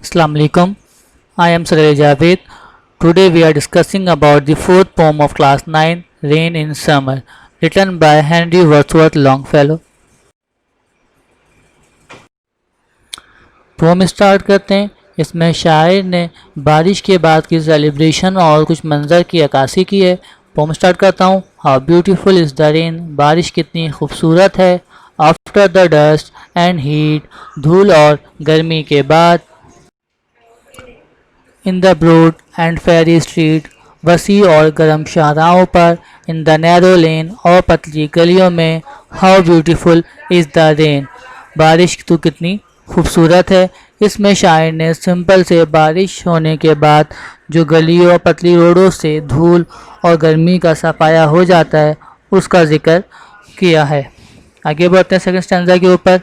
Assalamu alaikum. I am Sagar Javed. Today we are discussing about the fourth poem of class 9, Rain in Summer, written by Henry Wadsworth Longfellow. Poem start करते हैं. इसमें शायर ने बारिश के बाद की सेलिब्रेशन और कुछ मंजर की अक्कासी की है. पोम स्टार्ट करता हूँ. How beautiful is the rain, बारिश कितनी खूबसूरत है. After the dust and heat, धूल और गर्मी के बाद. In the broad and fiery street, वसी और गर्म शाहराहों पर. इन द नैरो लेन, और पतली गलियों में. How beautiful is the rain, बारिश तो कितनी खूबसूरत है. इसमें शायर ने सिंपल से बारिश होने के बाद जो गलियों और पतली रोडों से धूल और गर्मी का सफाया हो जाता है उसका जिक्र किया है. आगे बढ़ते हैं सेकंड स्टैंजा के ऊपर.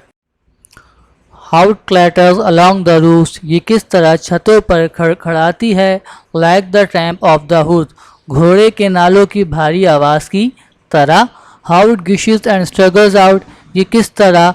How clatters along the roofs, ये किस तरह छतों पर खड़खड़ाती है. Like the tramp of the hoofs, घोड़े के नालों की भारी आवाज़ की तरह. How it gushes and struggles out, ये किस तरह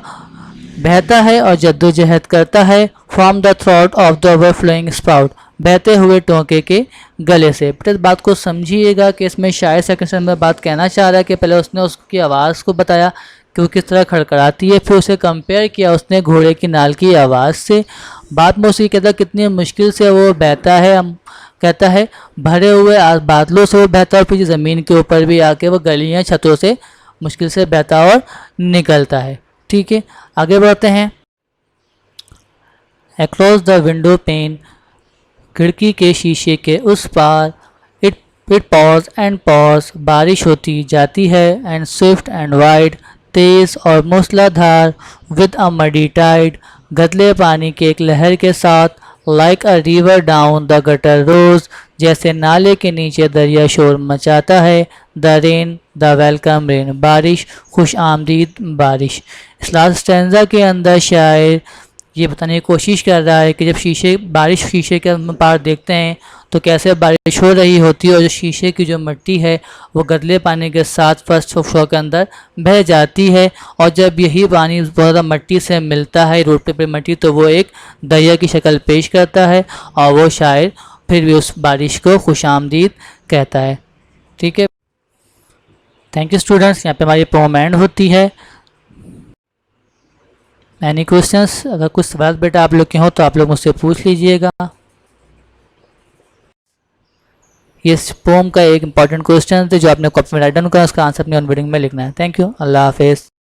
बहता है और जद्दोजहद करता है. From the throat of the overflowing spout, बहते हुए टोंके के गले से. बेटा इस बात को समझिएगा कि इसमें शायर सेकंड स्टैंजा में बात कहना चाह रहा है कि पहले उसने उसकी आवाज़ को बताया कि वो किस तरह खड़खड़ाती है, फिर उसे कंपेयर किया उसने घोड़े की नाल की आवाज़ से. बाद में उसे कहता कितनी मुश्किल से वो बहता है. हम कहता है भरे हुए बादलों से वो बहता है और फिर ज़मीन के ऊपर भी आके वो गलियाँ छतों से मुश्किल से बहता और निकलता है. ठीक है, आगे बढ़ते हैं. अक्रॉस द विंडो पेन, खिड़की के शीशे के उस पार. इट पॉज एंड पॉज, बारिश होती जाती है. एंड स्विफ्ट एंड वाइड, तेज़ और मूसलाधार. विद अ मडी टाइड, गदले पानी के एक लहर के साथ. Like a river down the gutter roars, जैसे नाले के नीचे दरिया शोर मचाता है. The rain the welcome rain, बारिश खुश आमदीद बारिश. इस लास्ट स्टैंजा के अंदर शायर ये बताने की कोशिश कर रहा है कि जब बारिश शीशे के पार देखते हैं तो कैसे बारिश हो रही होती है और जो शीशे की जो मिट्टी है वो गदले पानी के साथ फर्स्ट फ्लो के अंदर बह जाती है. और जब यही पानी बहुत ज़्यादा मिट्टी से मिलता है, रोड पे मिट्टी, तो वो एक दरिया की शक्ल पेश करता है और वो शायर फिर भी उस बारिश को खुशामदीद कहता है. ठीक है, थैंक यू स्टूडेंट्स. यहाँ पे हमारी पोम एंड होती है. एनी क्वेश्चंस, अगर कुछ सवाल बेटा आप लोग के हो तो आप लोग मुझसे पूछ लीजिएगा. ये पोम का एक इंपॉर्टेंट क्वेश्चन है जो आपने कॉपी में राइट डाउन करना, उसका आंसर अपनी ऑन रीडिंग में लिखना है. थैंक यू, अल्लाह हाफिज़.